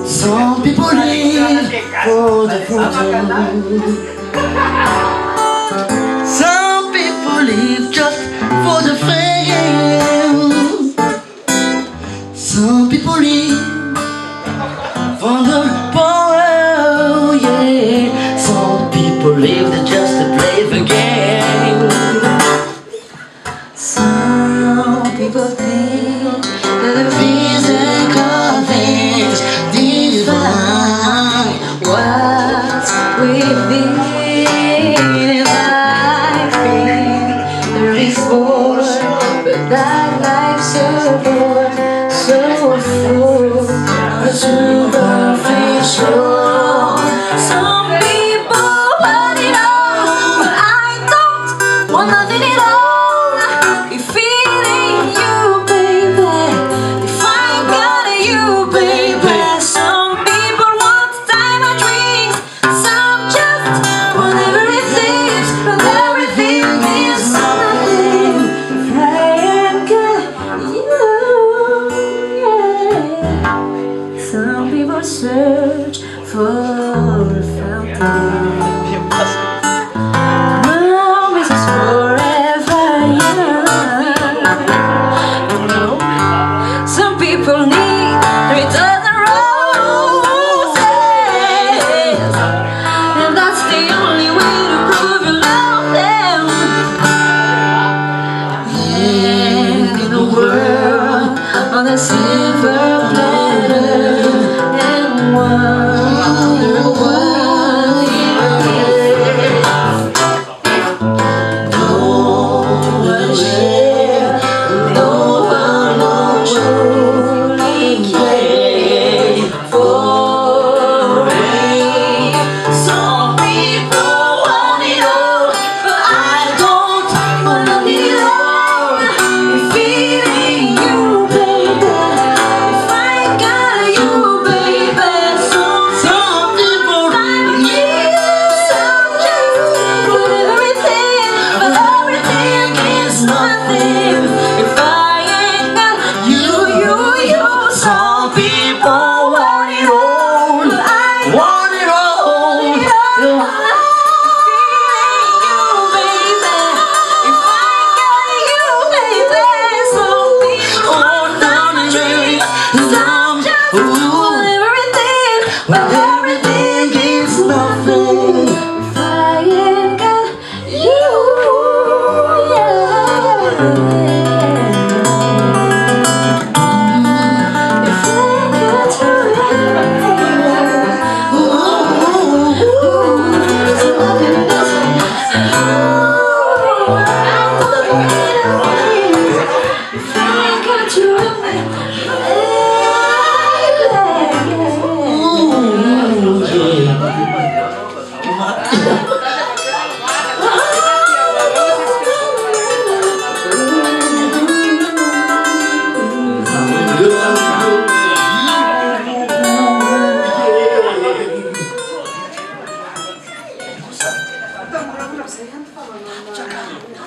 Some people live for the photo. Some people live just for the fame. Some people live for the power, yeah. Some people live just to play the game. Some people think that the physical things define what we feel. And I think there is more, but that life's so bored, so full of superficial. Some people want it all, but I don't want nothing at all. If it ain't you, baby, if I ain't got you, baby. Some people want diamond rings, some just want everything, but everything means nothing if I ain't got you, yeah. Some people search for a fountain. Promise is forever young. You know, some people need 3,000 roses, and that's the only way to prove you love them. And in a world on a silver platter, and wonder what no one share, no one knows truly care for me. Some people want it all, but I don't want it all. If it ain't you, baby, if I ain't got you, baby. Some people need some just want everything, but everything is nothing if I ain't got you. Some people want it all, but I want it all. But everything is nothing if I ain't got you, yeah. If I ain't got you,